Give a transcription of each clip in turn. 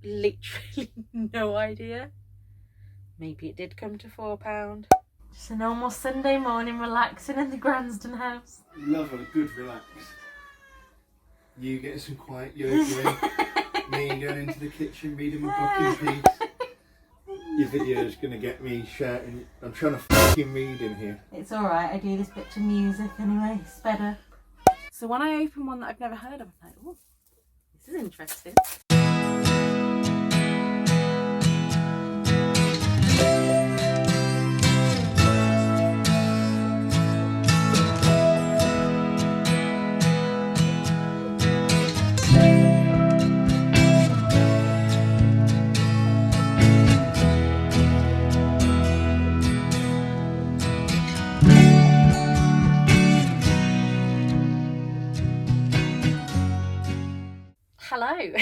literally no idea. Maybe it did come to £4. Just a normal Sunday morning relaxing in the Gransden house. Love a good relax. You getting some quiet yoga, me going into the kitchen reading my book in peace. Your video's going to get me shouting. I'm trying to fucking read in here. It's alright, I do this bit to music anyway, it's better. So when I open one that I've never heard of, I'm like, oh, this is interesting. Hello.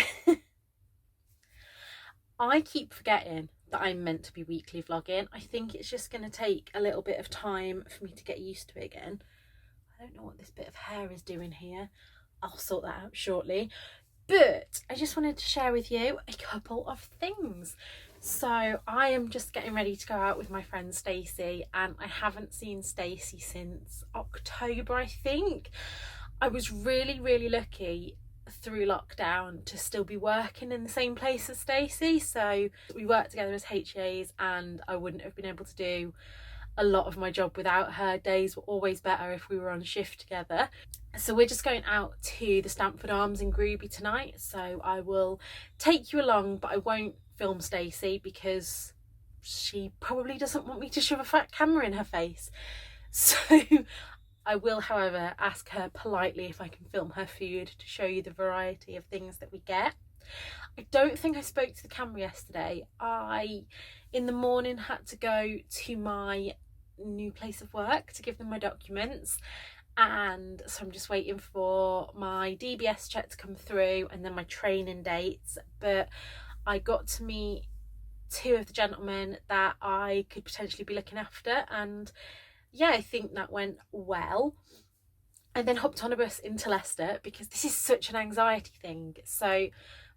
I keep forgetting that I'm meant to be weekly vlogging. I think it's just going to take a little bit of time for me to get used to it again. I don't know what this bit of hair is doing here. I'll sort that out shortly. But I just wanted to share with you a couple of things. So I am just getting ready to go out with my friend Stacey, and I haven't seen Stacey since October, I think. I was really lucky through lockdown to still be working in the same place as Stacey, so we worked together as HAs, and I wouldn't have been able to do a lot of my job without her. Days were always better if we were on shift together. So we're just going out to the Stamford Arms in Groby tonight, so I will take you along, but I won't film Stacey because she probably doesn't want me to shove a fat camera in her face. So I will, however, ask her politely if I can film her food to show you the variety of things that we get. I don't think I spoke to the camera yesterday. I, in the morning, had to go to my new place of work to give them my documents. And so I'm just waiting for my DBS check to come through and then my training dates. But I got to meet two of the gentlemen that I could potentially be looking after, and yeah, I think that went well. I then hopped on a bus into Leicester because this is such an anxiety thing. So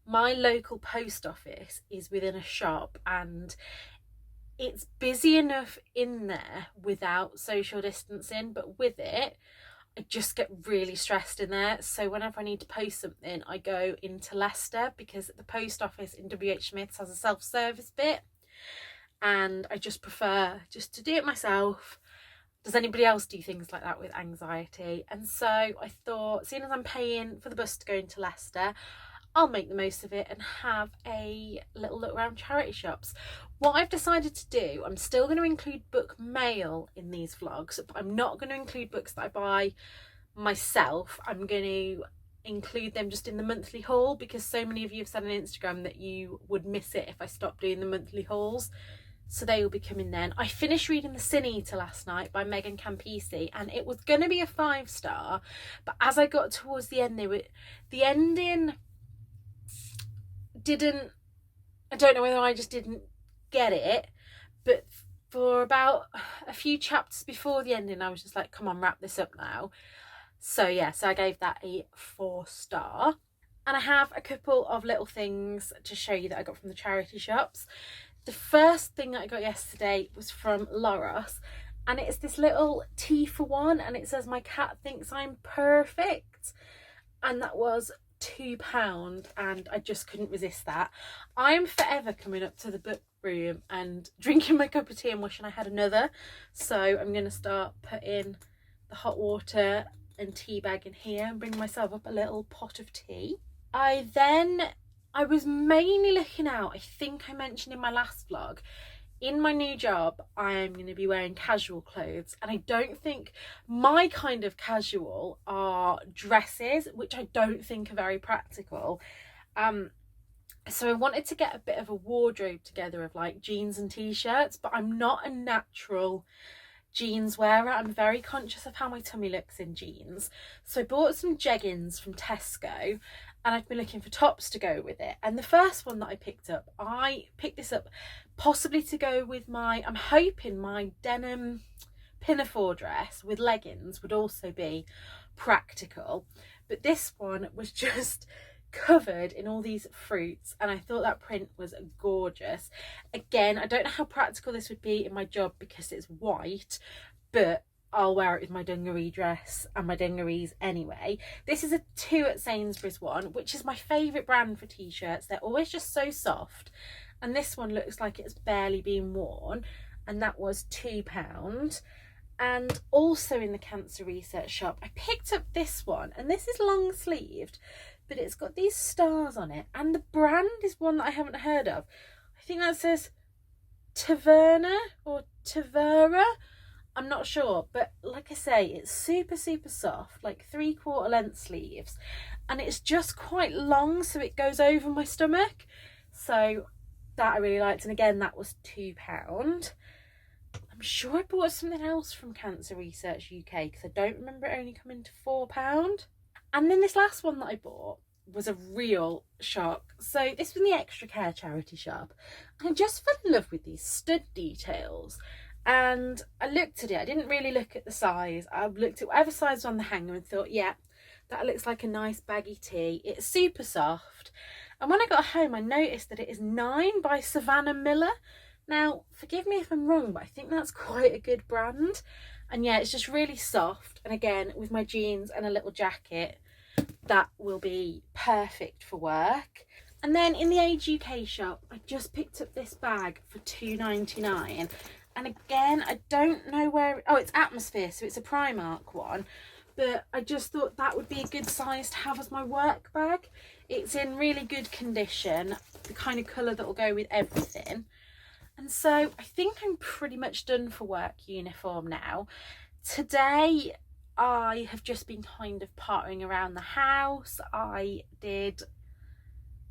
my local post office is within a shop, and it's busy enough in there without social distancing, but with it, I just get really stressed in there. So whenever I need to post something, I go into Leicester because the post office in WH Smith's has a self-service bit, and I just prefer just to do it myself. Does anybody else do things like that with anxiety? And so I thought, seeing as I'm paying for the bus to go into Leicester, I'll make the most of it and have a little look around charity shops. What I've decided to do, I'm still going to include book mail in these vlogs, but I'm not going to include books that I buy myself. I'm going to include them just in the monthly haul, because so many of you have said on Instagram that you would miss it if I stopped doing the monthly hauls. So they will be coming then. I finished reading The Sin Eater last night by Megan Campisi, and it was going to be a 5-star, but as I got towards the end, the ending didn't, I don't know whether I just didn't get it, but for about a few chapters before the ending, I was just like, come on, wrap this up now. So yeah, so I gave that a 4-star. And I have a couple of little things to show you that I got from the charity shops. The first thing that I got yesterday was from Loros, and it's this little tea for one, and it says, my cat thinks I'm perfect, and that was £2, and I just couldn't resist that. I'm forever coming up to the book room and drinking my cup of tea and wishing I had another, so I'm going to start putting the hot water and tea bag in here and bring myself up a little pot of tea. I was mainly looking out, I think I mentioned in my last vlog, in my new job I'm going to be wearing casual clothes, and I don't think my kind of casual are dresses, which I don't think are very practical. So I wanted to get a bit of a wardrobe together of like jeans and t-shirts, but I'm not a natural jeans wearer. I'm very conscious of how my tummy looks in jeans. So I bought some jeggings from Tesco, and I've been looking for tops to go with it. And the first one that I picked this up possibly to go with I'm hoping my denim pinafore dress with leggings would also be practical. But this one was just covered in all these fruits, and I thought that print was gorgeous. Again, I don't know how practical this would be in my job because it's white, but I'll wear it with my dungaree dress and my dungarees anyway. This is a 2 at Sainsbury's one, which is my favourite brand for t-shirts. They're always just so soft, and this one looks like it's barely been worn, and that was £2. And also in the cancer research shop, I picked up this one, and this is long sleeved, but it's got these stars on it, and the brand is one that I haven't heard of. I think that says Taverna or Tavera. I'm not sure, but like I say, it's super soft, like 3/4 length sleeves, and it's just quite long, so it goes over my stomach. So that I really liked, and again, that was £2. I'm sure I bought something else from Cancer Research UK because I don't remember it only coming to £4. And then this last one that I bought was a real shock. So this was in the Extra Care charity shop. I just fell in love with these stud details. And I looked at it. I didn't really look at the size. I looked at whatever size was on the hanger and thought, yeah, that looks like a nice baggy tee. It's super soft. And when I got home, I noticed that it is 9 by Savannah Miller. Now, forgive me if I'm wrong, but I think that's quite a good brand. And yeah, it's just really soft. And again, with my jeans and a little jacket, that will be perfect for work. And then in the Age UK shop, I just picked up this bag for £2.99. And again, I don't know where... Oh, it's Atmosphere, so it's a Primark one. But I just thought that would be a good size to have as my work bag. It's in really good condition, the kind of colour that will go with everything. And so I think I'm pretty much done for work uniform now. Today, I have just been kind of pottering around the house. I did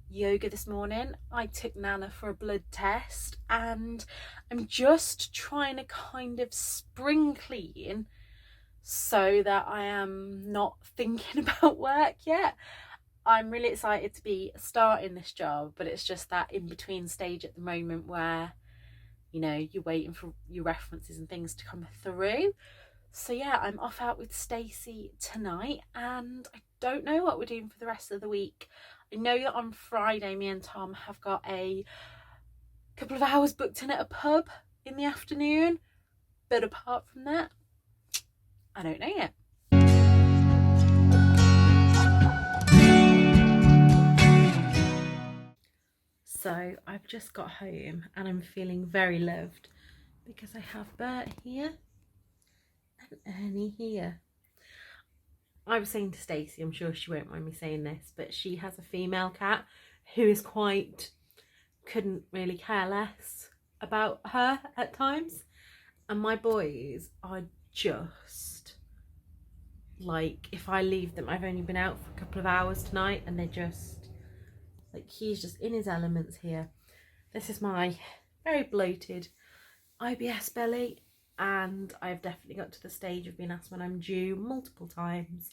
yoga this morning. I took Nana for a blood test, and I'm just trying to kind of spring clean so that I am not thinking about work yet. I'm really excited to be starting this job, but it's just that in-between stage at the moment where, you know, you're waiting for your references and things to come through. So yeah, I'm off out with Stacey tonight, and I don't know what we're doing for the rest of the week. I know that on Friday, me and Tom have got a couple of hours booked in at a pub in the afternoon, but apart from that, I don't know yet. So I've just got home and I'm feeling very loved because I have Bert here and Ernie here. I was saying to Stacey, I'm sure she won't mind me saying this, but she has a female cat who is couldn't really care less about her at times. And my boys are just like, if I leave them, I've only been out for a couple of hours tonight and they're just like, he's just in his elements here. This is my very bloated IBS belly, and I've definitely got to the stage of being asked when I'm due multiple times.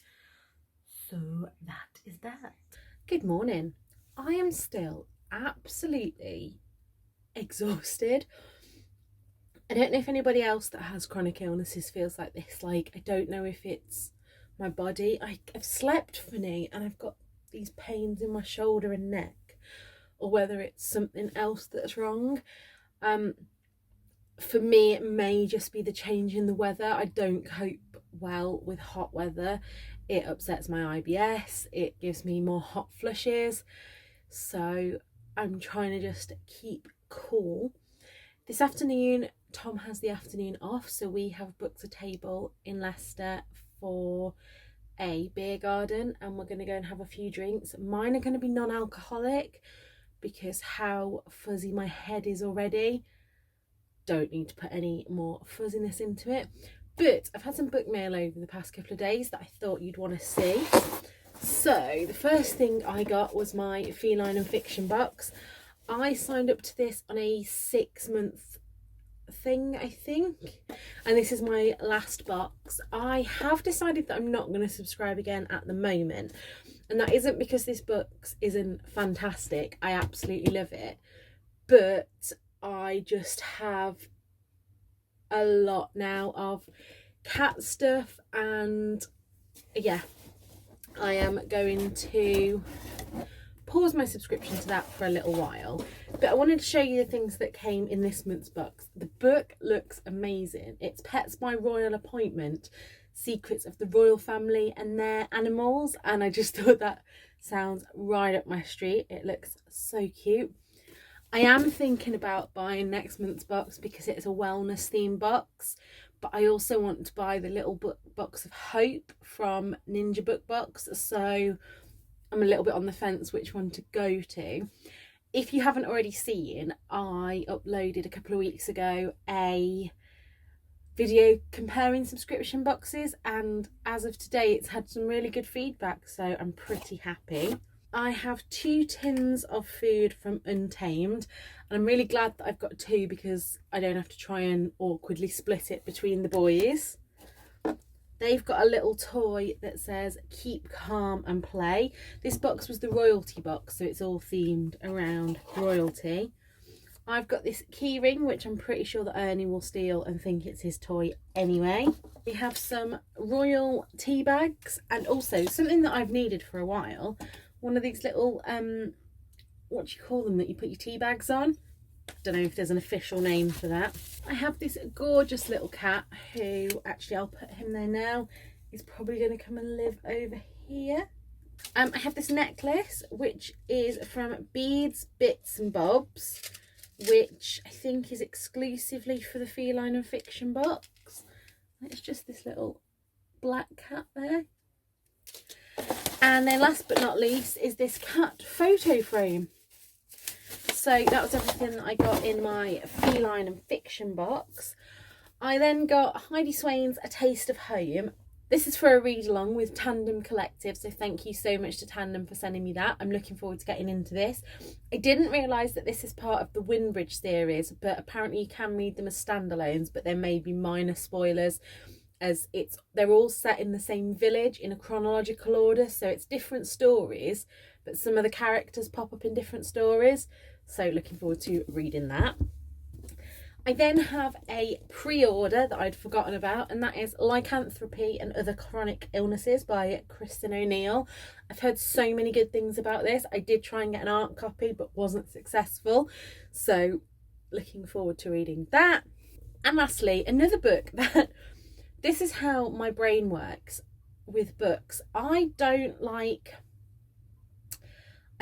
So that is that. Good morning. I am still absolutely exhausted. I don't know if anybody else that has chronic illnesses feels like this. Like, I don't know if it's my body. I've slept funny and I've got these pains in my shoulder and neck, or whether it's something else that's wrong. For me, it may just be the change in the weather. I don't cope well with hot weather. It upsets my IBS. It gives me more hot flushes. So I'm trying to just keep cool. This afternoon, Tom has the afternoon off, so we have booked a table in Leicester for a beer garden, and we're going to go and have a few drinks. Mine are going to be non-alcoholic because how fuzzy my head is already. Don't need to put any more fuzziness into it. But I've had some book mail over the past couple of days that I thought you'd want to see. So the first thing I got was my feline and fiction box. I signed up to this on a 6-month thing, I think, and this is my last box. I have decided that I'm not going to subscribe again at the moment, and that isn't because this book isn't fantastic. I absolutely love it, but I just have a lot now of cat stuff, and yeah, I am going to paused my subscription to that for a little while, but I wanted to show you the things that came in this month's box. The book looks amazing. It's Pets by Royal Appointment, Secrets of the Royal Family and Their Animals, and I just thought that sounds right up my street. It looks so cute. I am thinking about buying next month's box because it's a wellness themed box, but I also want to buy the little box of hope from Ninja Book Box, so I'm a little bit on the fence which one to go to. If you haven't already seen, I uploaded a couple of weeks ago a video comparing subscription boxes, and as of today it's had some really good feedback, so I'm pretty happy. I have 2 tins of food from Untamed, and I'm really glad that I've got 2 because I don't have to try and awkwardly split it between the boys. They've got a little toy that says keep calm and play. This box was the royalty box, so it's all themed around royalty. I've got this key ring, which I'm pretty sure that Ernie will steal and think it's his toy anyway. We have some royal tea bags, and also something that I've needed for a while, one of these little, what do you call them, that you put your tea bags on? Don't know if there's an official name for that. I have this gorgeous little cat who, actually I'll put him there now, he's probably going to come and live over here. I have this necklace which is from Beads, Bits and Bobs, which I think is exclusively for the Feline and Fiction box. It's just this little black cat there. And then last but not least is this cat photo frame. So that was everything that I got in my Feline and Fiction box. I then got Heidi Swain's A Taste of Home. This is for a read along with Tandem Collective, so thank you so much to Tandem for sending me that. I'm looking forward to getting into this. I didn't realise that this is part of the Windbridge series, but apparently you can read them as standalones, but there may be minor spoilers, as they're all set in the same village in a chronological order, so it's different stories, but some of the characters pop up in different stories, so looking forward to reading that. I then have a pre-order that I'd forgotten about, and that is Lycanthropy and Other Chronic Illnesses by Kristen O'Neill. I've heard so many good things about this. I did try and get an art copy but wasn't successful, so looking forward to reading that. And lastly, another book that this is how my brain works with books. I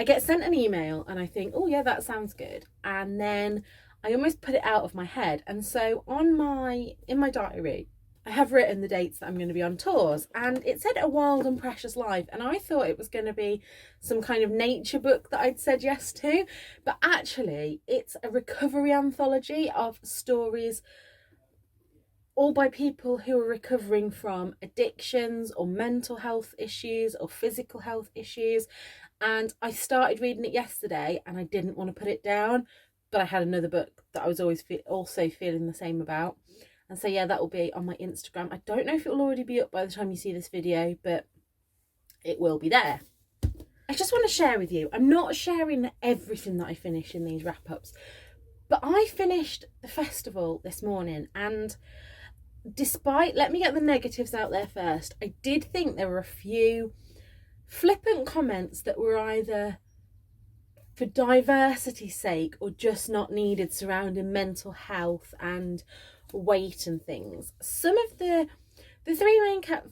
get sent an email and I think, oh yeah, that sounds good, and then I almost put it out of my head. And so in my diary I have written the dates that I'm going to be on tours, and it said A Wild and Precious Life, and I thought it was going to be some kind of nature book that I'd said yes to, but actually it's a recovery anthology of stories all by people who are recovering from addictions or mental health issues or physical health issues. And I started reading it yesterday and I didn't want to put it down, but I had another book that I was also feeling the same about. And so yeah, that will be on my Instagram. I don't know if it will already be up by the time you see this video, but it will be there. I just want to share with you, I'm not sharing everything that I finish in these wrap-ups, but I finished the festival this morning, and despite, let me get the negatives out there first, I did think there were a few flippant comments that were either for diversity's sake or just not needed surrounding mental health and weight and things. Some of the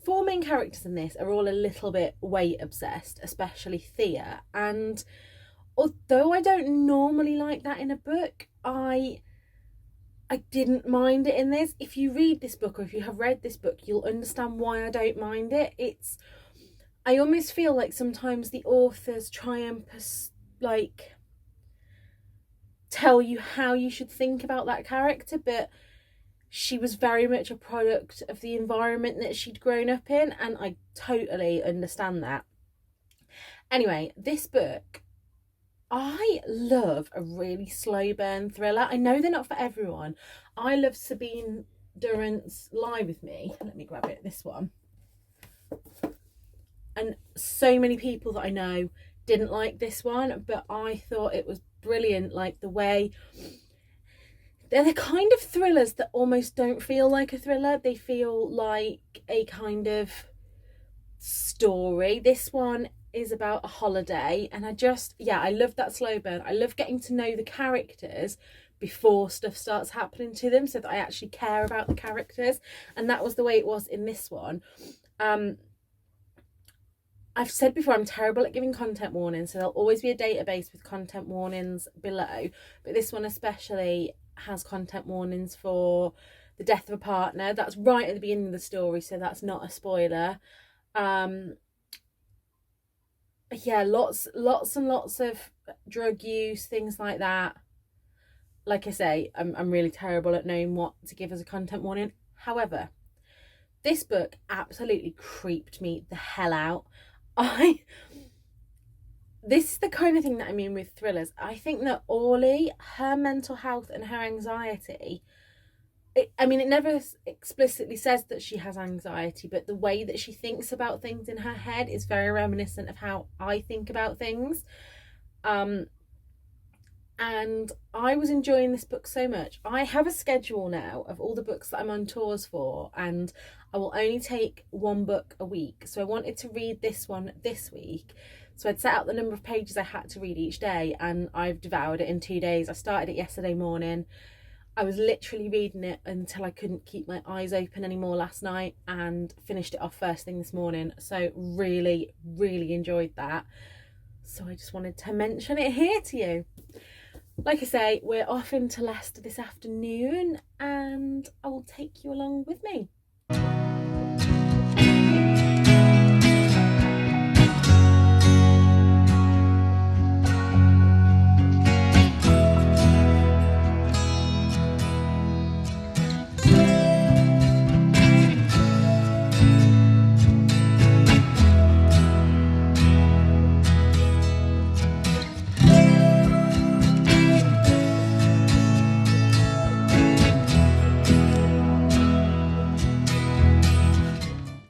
four main characters in this are all a little bit weight obsessed, especially Thea, and although I don't normally like that in a book, I didn't mind it in this. If you read this book, or if you have read this book, you'll understand why I don't mind it. I almost feel like sometimes the authors try and tell you how you should think about that character, but she was very much a product of the environment that she'd grown up in, and I totally understand that. Anyway, this book, I love a really slow burn thriller. I know they're not for everyone. I love Sabine Durrant's Lie With Me. Let me grab it, this one. And so many people that I know didn't like this one, but I thought it was brilliant. Like the way they're the kind of thrillers that almost don't feel like a thriller. They feel like a kind of story. This one is about a holiday, and I love that slow burn. I love getting to know the characters before stuff starts happening to them, so that I actually care about the characters, and that was the way it was in this one. I've said before, I'm terrible at giving content warnings, so there'll always be a database with content warnings below, but this one especially has content warnings for the death of a partner. That's right at the beginning of the story, so that's not a spoiler. Yeah, lots and lots of drug use, things like that. Like I say, I'm really terrible at knowing what to give as a content warning. However, this book absolutely creeped me the hell out. This is the kind of thing that I mean with thrillers. I think that Orly, her mental health and her anxiety, it never explicitly says that she has anxiety, but the way that she thinks about things in her head is very reminiscent of how I think about things. And I was enjoying this book so much. I have a schedule now of all the books that I'm on tours for, and I will only take one book a week. So I wanted to read this one this week. So I'd set out the number of pages I had to read each day, and I've devoured it in 2 days. I started it yesterday morning. I was literally reading it until I couldn't keep my eyes open anymore last night, and finished it off first thing this morning. So really, really enjoyed that. So I just wanted to mention it here to you. Like I say, we're off into Leicester this afternoon, and I will take you along with me.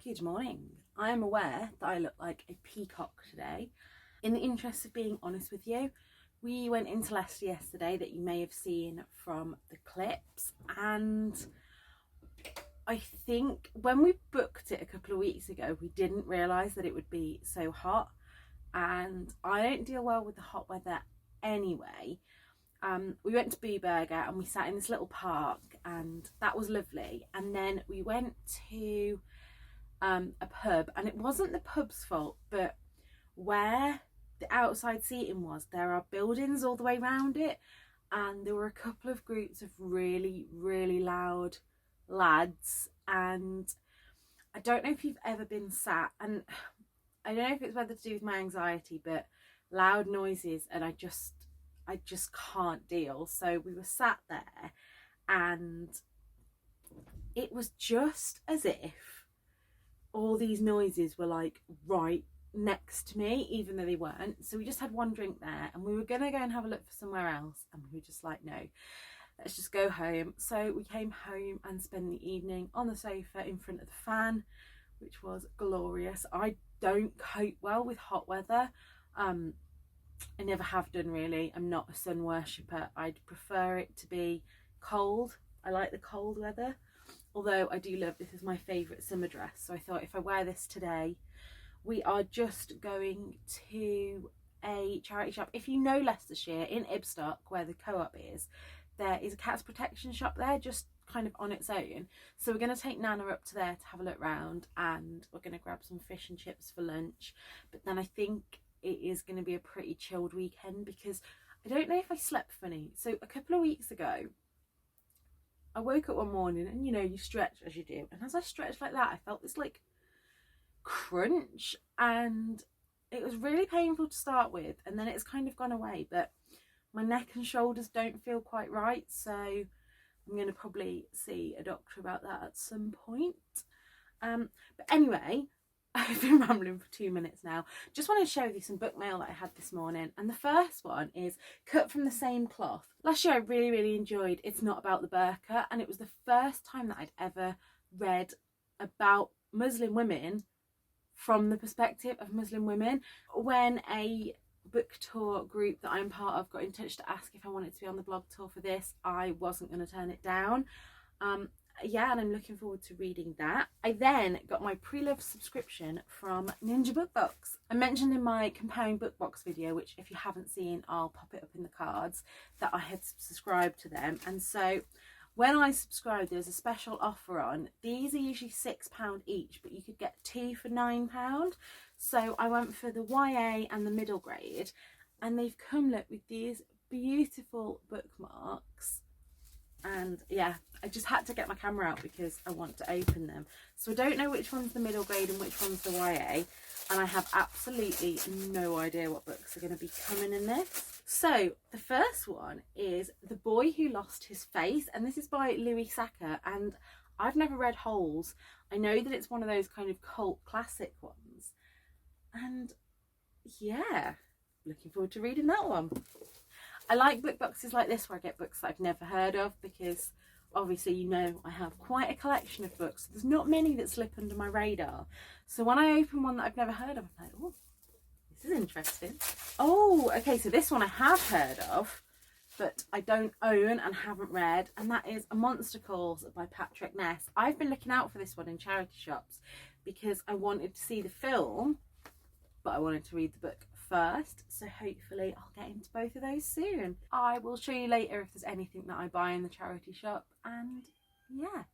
Good morning. I am aware that I look like a peacock today. In the interest of being honest with you, we went into Leicester yesterday, that you may have seen from the clips, and I think when we booked it a couple of weeks ago, we didn't realise that it would be so hot, and I don't deal well with the hot weather anyway. We went to Boo Burger and we sat in this little park, and that was lovely. And then we went to a pub, and it wasn't the pub's fault, but where the outside seating was, there are buildings all the way around it, and there were a couple of groups of really, really loud lads. And I don't know if you've ever been sat, and I don't know if it's whether to do with my anxiety, but loud noises, and I just can't deal. So we were sat there, and it was just as if all these noises were like right next to me, even though they weren't. So we just had one drink there, and we were gonna go and have a look for somewhere else, and we were just like, no, let's just go home. So we came home and spent the evening on the sofa in front of the fan, which was glorious. I don't cope well with hot weather. I never have done, really. I'm not a sun worshipper. I'd prefer it to be cold. I like the cold weather, although I do love, this is my favourite summer dress, so I thought if I wear this today. We are just going to a charity shop. If you know Leicestershire, in Ibstock, where the Co-op is, there is a cats protection shop there, just kind of on its own. So we're going to take Nana up to there to have a look round, and we're going to grab some fish and chips for lunch. But then I think it is going to be a pretty chilled weekend, because I don't know if I slept funny. So a couple of weeks ago, I woke up one morning, and you stretch as you do, and as I stretched like that, I felt this like crunch, and it was really painful to start with, and then it's kind of gone away, but my neck and shoulders don't feel quite right, so I'm going to probably see a doctor about that at some point. But anyway, I've been rambling for 2 minutes now. Just want to show you some book mail that I had this morning, and the first one is Cut from the Same Cloth. Last year I really enjoyed It's Not About the Burqa, and it was the first time that I'd ever read about Muslim women from the perspective of Muslim women. When a book tour group that I'm part of got in touch to ask if I wanted to be on the blog tour for this, I wasn't going to turn it down. yeah, and I'm looking forward to reading that. I then got my pre-loved subscription from Ninja Book Box. I mentioned in my comparing book box video, which if you haven't seen, I'll pop it up in the cards, that I had subscribed to them. And so when I subscribed, there was a special offer on. These are usually £6 each, but you could get 2 for £9. So I went for the YA and the middle grade, and they've come, look, with these beautiful bookmarks. And yeah, I just had to get my camera out because I want to open them. So I don't know which one's the middle grade and which one's the YA, and I have absolutely no idea what books are going to be coming in this. So the first one is The Boy Who Lost His Face, and this is by Louis Sacre, and I've never read Holes. I know that it's one of those kind of cult classic ones, and yeah, looking forward to reading that one. I like book boxes like this where I get books that I've never heard of, because obviously, you know, I have quite a collection of books. There's not many that slip under my radar. So when I open one that I've never heard of, I'm like, oh, this is interesting. Oh, okay, so this one I have heard of, but I don't own and haven't read, and that is A Monster Calls by Patrick Ness. I've been looking out for this one in charity shops because I wanted to see the film, but I wanted to read the book first, so hopefully I'll get into both of those soon. I will show you later if there's anything that I buy in the charity shop, and yeah.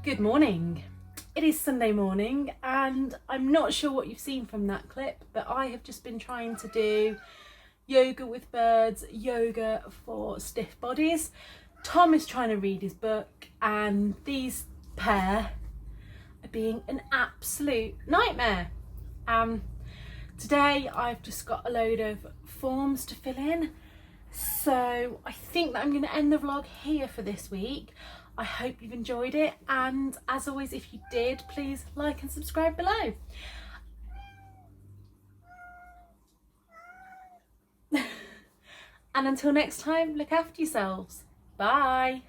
Good morning. It is Sunday morning, and I'm not sure what you've seen from that clip, but I have just been trying to do yoga with birds, yoga for stiff bodies. Tom is trying to read his book, and these pair are being an absolute nightmare. Today I've just got a load of forms to fill in, so I think that I'm going to end the vlog here for this week. I hope you've enjoyed it, and as always, if you did, please like and subscribe below. And until next time, look after yourselves. Bye.